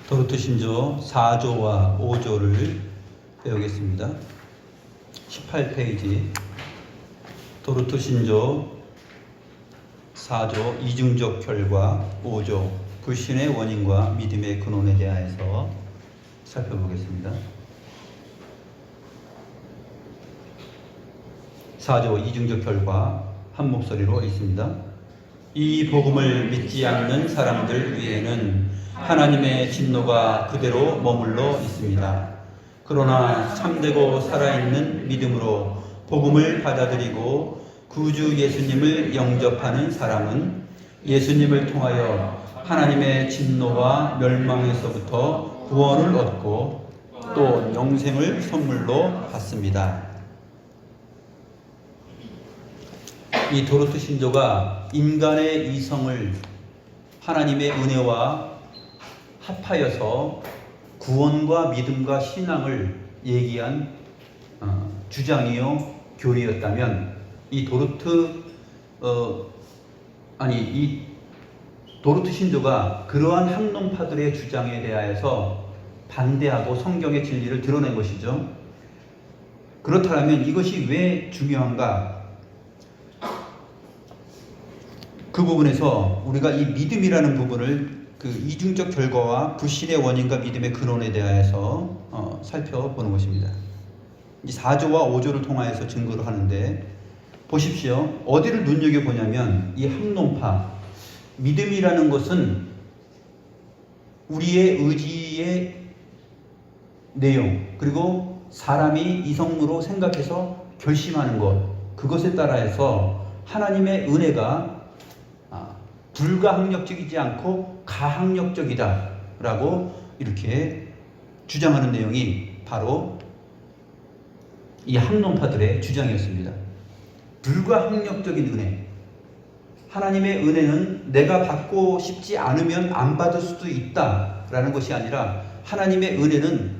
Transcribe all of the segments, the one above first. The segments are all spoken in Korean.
도르트 신조 4조와 5조를 배우겠습니다. 18페이지 도르트 신조 4조 이중적 결과 5조 불신의 원인과 믿음의 근원에 대하여서 살펴보겠습니다. 4조 이중적 결과 한 목소리로 있습니다. 이 복음을 믿지 않는 사람들 위에는 하나님의 진노가 그대로 머물러 있습니다. 그러나 참되고 살아있는 믿음으로 복음을 받아들이고 구주 예수님을 영접하는 사람은 예수님을 통하여 하나님의 진노와 멸망에서부터 구원을 얻고 또 영생을 선물로 받습니다. 이 도르트 신조가 인간의 이성을 하나님의 은혜와 합하여서 구원과 믿음과 신앙을 얘기한 주장이요 교리였다면 이 도르트 신조가 그러한 학론파들의 주장에 대하여서 반대하고 성경의 진리를 드러낸 것이죠. 그렇다면 이것이 왜 중요한가? 그 부분에서 우리가 이 믿음이라는 부분을 그 이중적 결과와 불신의 원인과 믿음의 근원에 대하여서 살펴보는 것입니다. 이 4조와 5조를 통하여서 증거를 하는데 보십시오. 어디를 눈여겨보냐면 이 학론파, 믿음이라는 것은 우리의 의지의 내용 그리고 사람이 이성으로 생각해서 결심하는 것, 그것에 따라서 하나님의 은혜가 불가항력적이지 않고 가항력적이다 라고 이렇게 주장하는 내용이 바로 이 학론파들의 주장이었습니다. 불가항력적인 은혜, 하나님의 은혜는 내가 받고 싶지 않으면 안 받을 수도 있다 라는 것이 아니라 하나님의 은혜는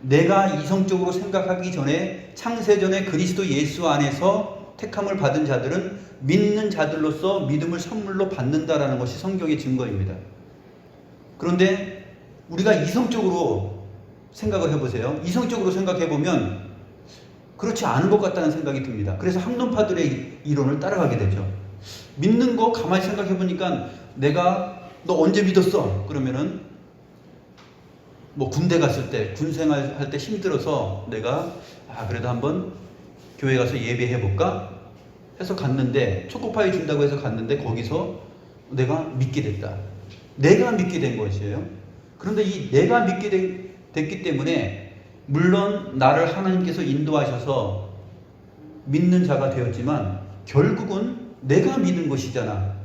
내가 이성적으로 생각하기 전에 창세전에 그리스도 예수 안에서 택함을 받은 자들은 믿는 자들로서 믿음을 선물로 받는다라는 것이 성경의 증거입니다. 그런데 우리가 이성적으로 생각을 해보세요. 이성적으로 생각해보면 그렇지 않은 것 같다는 생각이 듭니다. 그래서 학론파들의 이론을 따라가게 되죠. 믿는 거 가만히 생각해보니까 내가 너 언제 믿었어? 그러면은 뭐 군대 갔을 때 군생활 할 때 힘들어서 내가 그래도 한번 교회 가서 예배해볼까? 해서 갔는데 초코파이 준다고 해서 갔는데 거기서 내가 믿게 됐다. 내가 믿게 된 것이에요. 그런데 이 내가 믿게 됐기 때문에 물론 나를 하나님께서 인도하셔서 믿는 자가 되었지만 결국은 내가 믿은 것이잖아.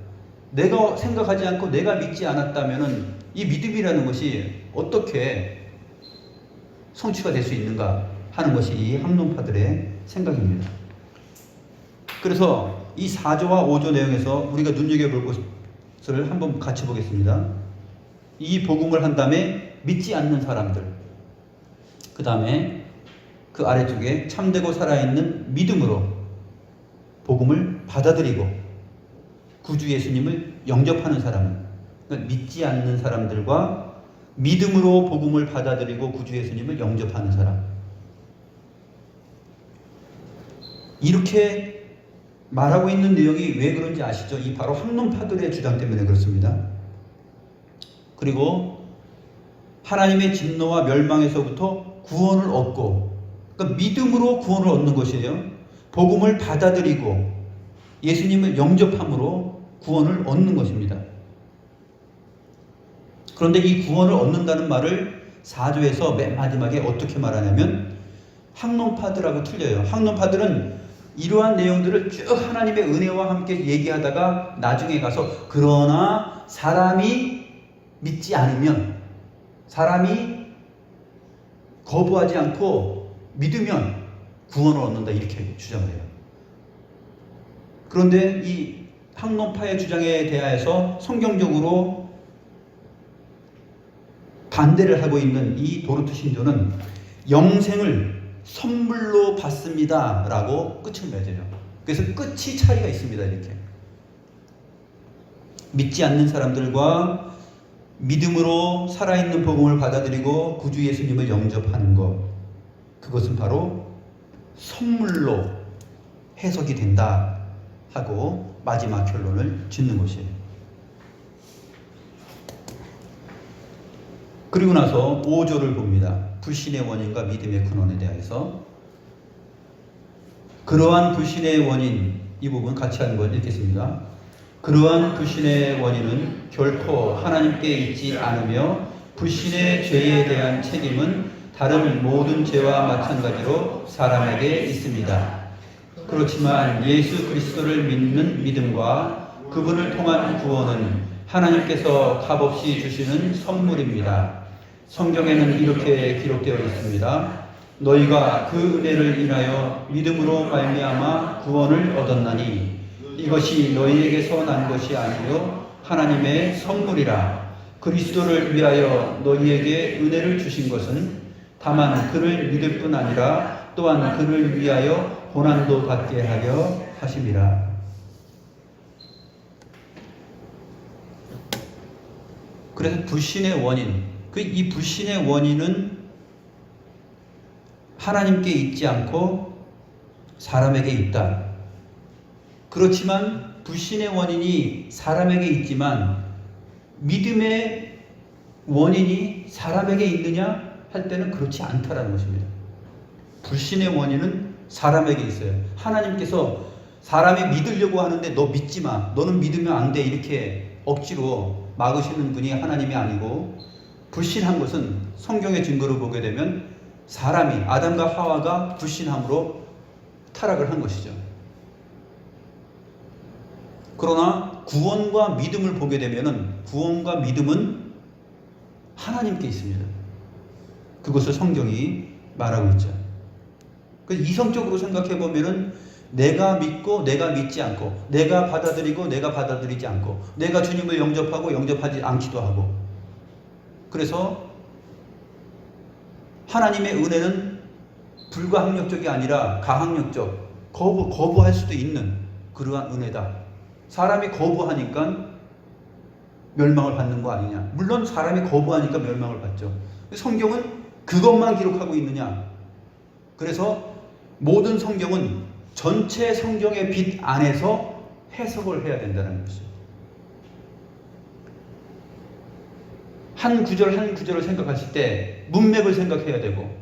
내가 생각하지 않고 내가 믿지 않았다면은 이 믿음이라는 것이 어떻게 성취가 될 수 있는가 하는 것이 이 학론파들의 생각입니다. 그래서 이 4조와 5조 내용에서 우리가 눈여겨볼 것을 한번 같이 보겠습니다. 이 복음을 한 다음에 믿지 않는 사람들, 그 다음에 그 아래쪽에 참되고 살아있는 믿음으로 복음을 받아들이고 구주 예수님을 영접하는 사람은, 그러니까 믿지 않는 사람들과 믿음으로 복음을 받아들이고 구주 예수님을 영접하는 사람, 이렇게 말하고 있는 내용이 왜 그런지 아시죠? 이 바로 학론파들의 주장 때문에 그렇습니다. 그리고 하나님의 진노와 멸망에서부터 구원을 얻고, 그러니까 믿음으로 구원을 얻는 것이에요. 복음을 받아들이고 예수님을 영접함으로 구원을 얻는 것입니다. 그런데 이 구원을 얻는다는 말을 4조에서 맨 마지막에 어떻게 말하냐면 학론파들하고 틀려요. 학론파들은 이러한 내용들을 쭉 하나님의 은혜와 함께 얘기하다가 나중에 가서 그러나 사람이 믿지 않으면, 사람이 거부하지 않고 믿으면 구원을 얻는다 이렇게 주장을 해요. 그런데 이 학론파의 주장에 대하여서 성경적으로 반대를 하고 있는 이 도르트 신조는 영생을 선물로 받습니다 라고 끝을 맺어요. 그래서 끝이 차이가 있습니다. 이렇게 믿지 않는 사람들과 믿음으로 살아있는 복음을 받아들이고 구주 예수님을 영접하는 것, 그것은 바로 선물로 해석이 된다 하고 마지막 결론을 짓는 것이에요. 그리고 나서 5절을 봅니다. 불신의 원인과 믿음의 근원에 대해서. 그러한 불신의 원인, 이 부분 같이 한번 읽겠습니다. 그러한 불신의 원인은 결코 하나님께 있지 않으며 불신의 죄에 대한 책임은 다른 모든 죄와 마찬가지로 사람에게 있습니다. 그렇지만 예수 그리스도를 믿는 믿음과 그분을 통한 구원은 하나님께서 값없이 주시는 선물입니다. 성경에는 이렇게 기록되어 있습니다. 너희가 그 은혜를 인하여 믿음으로 말미암아 구원을 얻었나니 이것이 너희에게서 난 것이 아니요 하나님의 선물이라. 그리스도를 위하여 너희에게 은혜를 주신 것은 다만 그를 믿을 뿐 아니라 또한 그를 위하여 고난도 받게 하려 하심이라. 그래서 불신의 원인, 이 불신의 원인은 하나님께 있지 않고 사람에게 있다. 그렇지만 불신의 원인이 사람에게 있지만 믿음의 원인이 사람에게 있느냐 할 때는 그렇지 않다라는 것입니다. 불신의 원인은 사람에게 있어요. 하나님께서 사람이 믿으려고 하는데 너 믿지 마, 너는 믿으면 안 돼, 이렇게 억지로 막으시는 분이 하나님이 아니고, 불신한 것은 성경의 증거를 보게 되면 사람이, 아담과 하와가 불신함으로 타락을 한 것이죠. 그러나 구원과 믿음을 보게 되면은 구원과 믿음은 하나님께 있습니다. 그것을 성경이 말하고 있죠. 그래서 이성적으로 생각해 보면은 내가 믿고 내가 믿지 않고, 내가 받아들이고 내가 받아들이지 않고, 내가 주님을 영접하고 영접하지 않기도 하고, 그래서 하나님의 은혜는 불가항력적이 아니라 가항력적, 거부할 수도 있는 그러한 은혜다. 사람이 거부하니까 멸망을 받는 거 아니냐. 물론 사람이 거부하니까 멸망을 받죠. 성경은 그것만 기록하고 있느냐. 그래서 모든 성경은 전체 성경의 빛 안에서 해석을 해야 된다는 것이죠. 한 구절 한 구절을 생각하실 때 문맥을 생각해야 되고,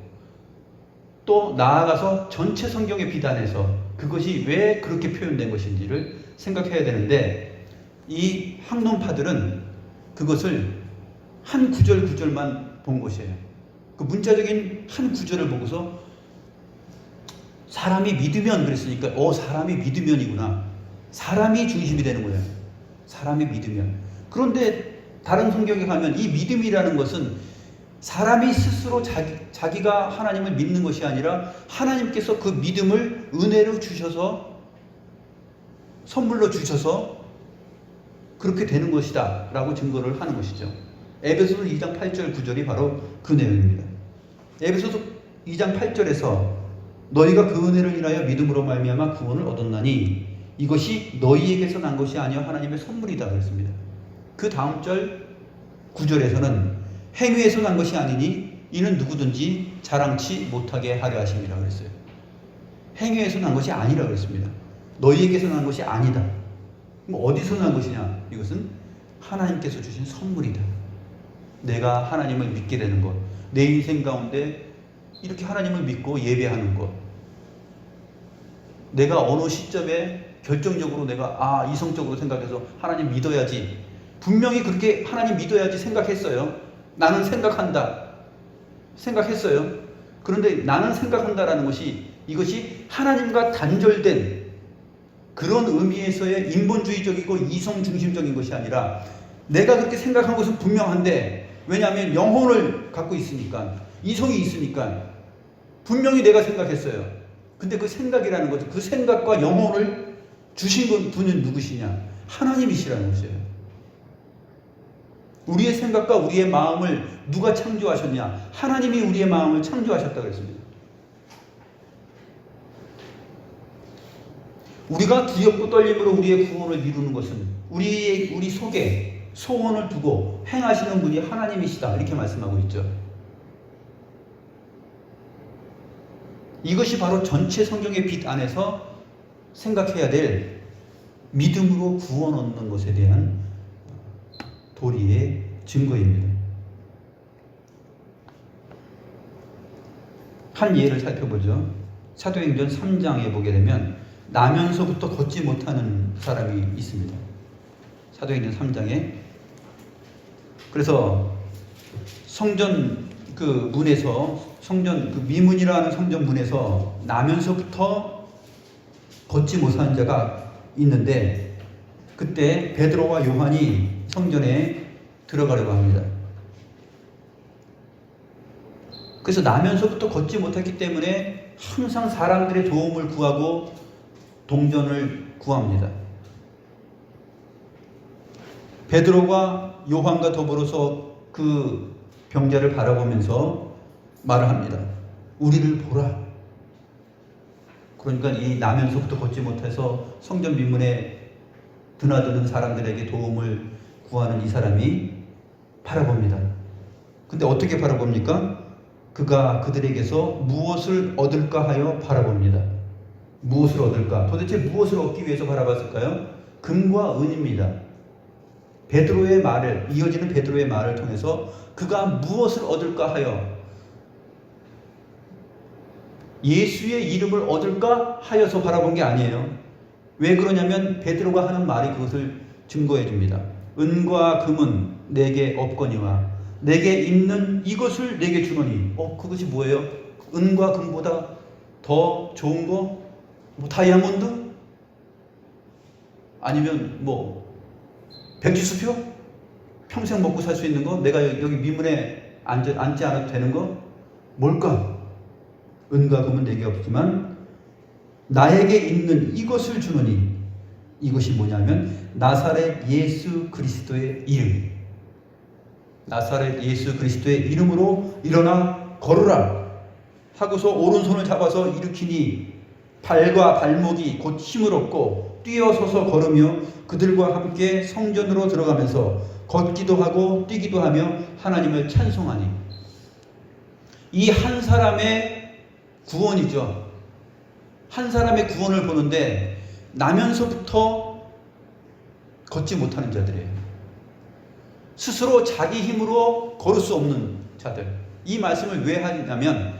또 나아가서 전체 성경의 빛 안에서 그것이 왜 그렇게 표현된 것인지를 생각해야 되는데, 이 학론파들은 그것을 한 구절 구절만 본 것이에요. 그 문자적인 한 구절을 보고서 사람이 믿으면 그랬으니까 사람이 믿으면이구나. 사람이 중심이 되는 거예요. 사람이 믿으면. 그런데 다른 성경에 가면 이 믿음이라는 것은 사람이 스스로 자기가 하나님을 믿는 것이 아니라 하나님께서 그 믿음을 은혜로 주셔서, 선물로 주셔서 그렇게 되는 것이다 라고 증거를 하는 것이죠. 에베소서 2장 8절 9절이 바로 그 내용입니다. 에베소서 2장 8절에서 너희가 그 은혜를 인하여 믿음으로 말미암아 구원을 얻었나니 이것이 너희에게서 난 것이 아니요 하나님의 선물이다 그랬습니다. 그 다음 절 9절에서는 행위에서 난 것이 아니니 이는 누구든지 자랑치 못하게 하려 하심이라 그랬어요. 행위에서 난 것이 아니라 그랬습니다. 너희에게서 난 것이 아니다. 그럼 어디서 난 것이냐? 이것은 하나님께서 주신 선물이다. 내가 하나님을 믿게 되는 것, 내 인생 가운데 이렇게 하나님을 믿고 예배하는 것, 내가 어느 시점에 결정적으로 내가 이성적으로 생각해서 하나님 믿어야지, 분명히 그렇게 하나님 믿어야지 생각했어요. 나는 생각했어요. 그런데 나는 생각한다라는 것이, 이것이 하나님과 단절된 그런 의미에서의 인본주의적이고 이성 중심적인 것이 아니라, 내가 그렇게 생각한 것은 분명한데, 왜냐하면 영혼을 갖고 있으니까, 이성이 있으니까 분명히 내가 생각했어요. 근데 그 생각이라는 것은, 그 생각과 영혼을 주신 분은 누구시냐? 하나님이시라는 것이에요. 우리의 생각과 우리의 마음을 누가 창조하셨냐? 하나님이 우리의 마음을 창조하셨다고 그랬습니다. 우리가 두렵고 떨림으로 우리의 구원을 이루는 것은 우리 속에 소원을 두고 행하시는 분이 하나님이시다 이렇게 말씀하고 있죠. 이것이 바로 전체 성경의 빛 안에서 생각해야 될 믿음으로 구원 얻는 것에 대한 도리의 증거입니다. 한 예를 살펴보죠. 사도행전 3장에 보게 되면 나면서부터 걷지 못하는 사람이 있습니다. 사도행전 3장에. 그래서 성전 그 문에서 성전 그 미문이라는 성전 문에서 나면서부터 걷지 못하는 자가 있는데 그때 베드로와 요한이 성전에 들어가려고 합니다. 그래서 나면서부터 걷지 못했기 때문에 항상 사람들의 도움을 구하고 동전을 구합니다. 베드로가 요한과 더불어서 그 병자를 바라보면서 말을 합니다. 우리를 보라. 그러니까 이 나면서부터 걷지 못해서 성전 민문에 드나드는 사람들에게 도움을 구하는 이 사람이 바라봅니다. 근데 어떻게 바라봅니까? 그가 그들에게서 무엇을 얻을까 하여 바라봅니다. 무엇을 얻을까? 도대체 무엇을 얻기 위해서 바라봤을까요? 금과 은입니다. 베드로의 말을, 이어지는 베드로의 말을 통해서 그가 무엇을 얻을까 하여, 예수의 이름을 얻을까 하여서 바라본 게 아니에요. 왜 그러냐면 베드로가 하는 말이 그것을 증거해 줍니다. 은과 금은 내게 없거니와 내게 있는 이것을 내게 주노니. 그것이 뭐예요? 은과 금보다 더 좋은 거? 뭐 다이아몬드? 아니면 뭐 백지수표? 평생 먹고 살 수 있는 거? 내가 여기 미문에 앉지 않아도 되는 거? 뭘까? 은과 금은 내게 없지만 나에게 있는 이것을 주노니. 이것이 뭐냐면 나사렛 예수 그리스도의 이름. 나사렛 예수 그리스도의 이름으로 일어나 걸으라 하고서 오른손을 잡아서 일으키니 발과 발목이 곧 힘을 얻고 뛰어서서 걸으며 그들과 함께 성전으로 들어가면서 걷기도 하고 뛰기도 하며 하나님을 찬송하니. 이 한 사람의 구원이죠. 한 사람의 구원을 보는데 나면서부터 걷지 못하는 자들이에요. 스스로 자기 힘으로 걸을 수 없는 자들. 이 말씀을 왜 하냐면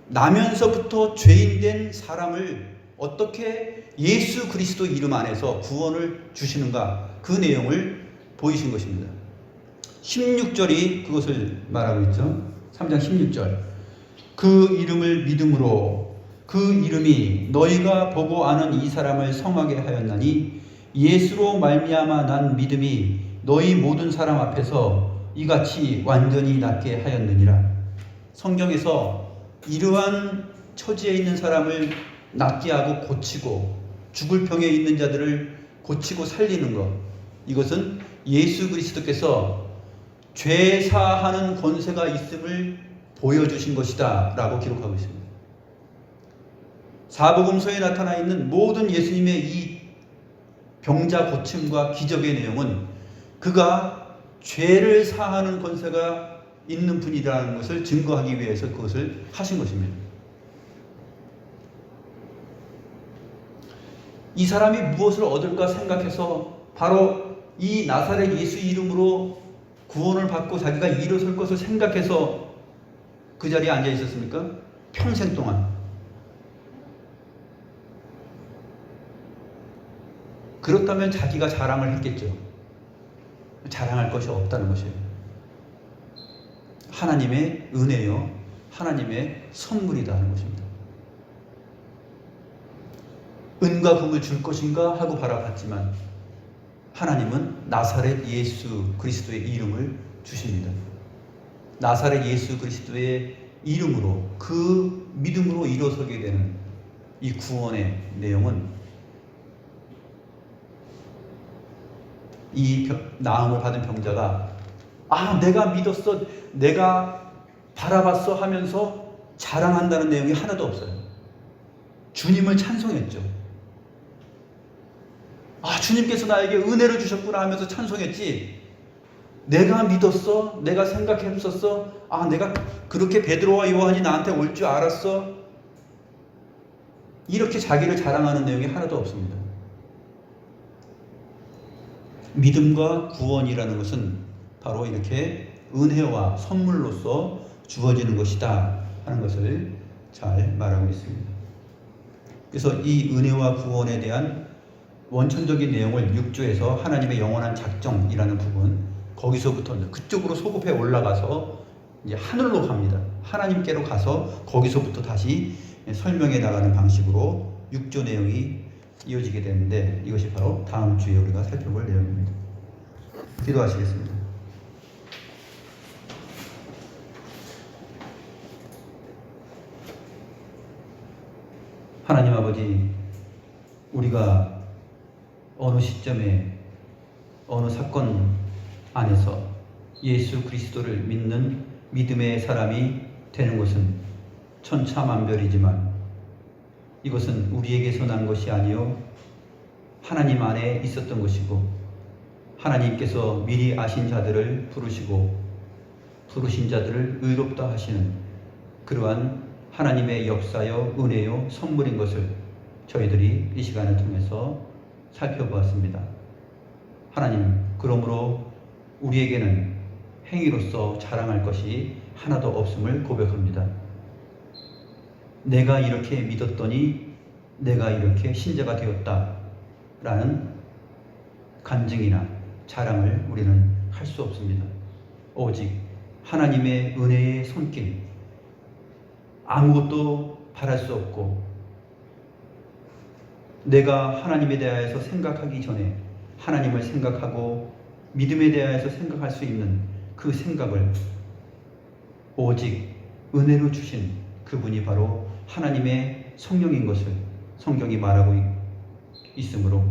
나면서부터 죄인된 사람을 어떻게 예수 그리스도 이름 안에서 구원을 주시는가, 그 내용을 보이신 것입니다. 16절이 그것을 말하고 있죠. 3장 16절. 그 이름을 믿음으로 그 이름이 너희가 보고 아는 이 사람을 성하게 하였나니 예수로 말미암아 난 믿음이 너희 모든 사람 앞에서 이같이 완전히 낫게 하였느니라. 성경에서 이러한 처지에 있는 사람을 낫게 하고 고치고 죽을 병에 있는 자들을 고치고 살리는 것, 이것은 예수 그리스도께서 죄 사하는 권세가 있음을 보여주신 것이다 라고 기록하고 있습니다. 사복음서에 나타나 있는 모든 예수님의 이 병자 고침과 기적의 내용은 그가 죄를 사하는 권세가 있는 분이라는 것을 증거하기 위해서 그것을 하신 것입니다. 이 사람이 무엇을 얻을까 생각해서 바로 이 나사렛 예수 이름으로 구원을 받고 자기가 일어설 것을 생각해서 그 자리에 앉아 있었습니까? 평생 동안. 그렇다면 자기가 자랑을 했겠죠. 자랑할 것이 없다는 것이에요. 하나님의 은혜요, 하나님의 선물이다 하는 것입니다. 은과 금을 줄 것인가 하고 바라봤지만 하나님은 나사렛 예수 그리스도의 이름을 주십니다. 나사렛 예수 그리스도의 이름으로, 그 믿음으로 일어서게 되는 이 구원의 내용은 이 나음을 받은 병자가 내가 믿었어, 내가 바라봤어 하면서 자랑한다는 내용이 하나도 없어요. 주님을 찬송했죠. 주님께서 나에게 은혜를 주셨구나 하면서 찬송했지, 내가 믿었어? 내가 생각했었어? 아, 내가 그렇게 베드로와 요한이 나한테 올 줄 알았어? 이렇게 자기를 자랑하는 내용이 하나도 없습니다. 믿음과 구원이라는 것은 바로 이렇게 은혜와 선물로서 주어지는 것이다 하는 것을 잘 말하고 있습니다. 그래서 이 은혜와 구원에 대한 원천적인 내용을 6조에서 하나님의 영원한 작정이라는 부분, 거기서부터 그쪽으로 소급해 올라가서 이제 하늘로 갑니다. 하나님께로 가서 거기서부터 다시 설명해 나가는 방식으로 6조 내용이 이어지게 되는데, 이것이 바로 다음 주에 우리가 살펴볼 내용입니다. 기도하시겠습니다. 하나님 아버지, 우리가 어느 시점에 어느 사건 안에서 예수 그리스도를 믿는 믿음의 사람이 되는 것은 천차만별이지만 이것은 우리에게서 난 것이 아니요 하나님 안에 있었던 것이고, 하나님께서 미리 아신 자들을 부르시고 부르신 자들을 의롭다 하시는 그러한 하나님의 역사요 은혜요 선물인 것을 저희들이 이 시간을 통해서 살펴보았습니다. 하나님, 그러므로 우리에게는 행위로서 자랑할 것이 하나도 없음을 고백합니다. 내가 이렇게 믿었더니 내가 이렇게 신자가 되었다 라는 간증이나 자랑을 우리는 할 수 없습니다. 오직 하나님의 은혜의 손길, 아무것도 바랄 수 없고 내가 하나님에 대하여서 생각하기 전에 하나님을 생각하고 믿음에 대하여서 생각할 수 있는 그 생각을 오직 은혜로 주신 그분이 바로 하나님의 성령인 것을 성경이 말하고 있으므로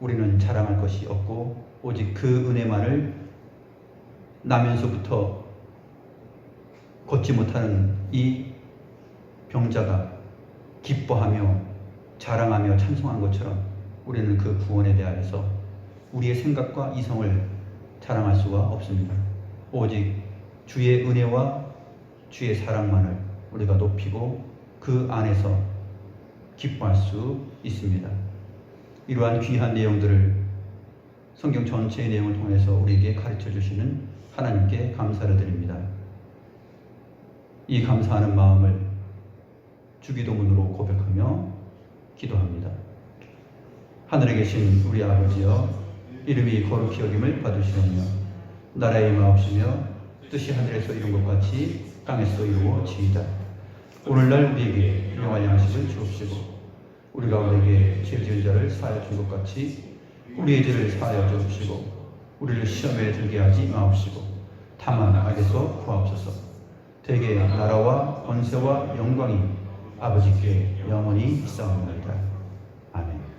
우리는 자랑할 것이 없고 오직 그 은혜만을 나면서부터 걷지 못하는 이 병자가 기뻐하며 자랑하며 찬송한 것처럼 우리는 그 구원에 대하여서 우리의 생각과 이성을 자랑할 수가 없습니다. 오직 주의 은혜와 주의 사랑만을 우리가 높이고 그 안에서 기뻐할 수 있습니다. 이러한 귀한 내용들을 성경 전체의 내용을 통해서 우리에게 가르쳐 주시는 하나님께 감사를 드립니다. 이 감사하는 마음을 주기도문으로 고백하며 기도합니다. 하늘에 계신 우리 아버지여, 이름이 거룩히 여김을 받으시오며 나라의 임하옵시며 뜻이 하늘에서 이룬 것 같이 땅에서 이루어지이다. 오늘날 우리에게 일용할 양식을 주옵시고 우리가 우리에게 죄 지은 자를 사하여 준 것 같이 우리의 죄를 사하여 주옵시고 우리를 시험에 들게 하지 마옵시고 다만 악에서 구하옵소서. 대개 나라와 권세와 영광이 아버지께 영원히 있사옵나이다. 아멘.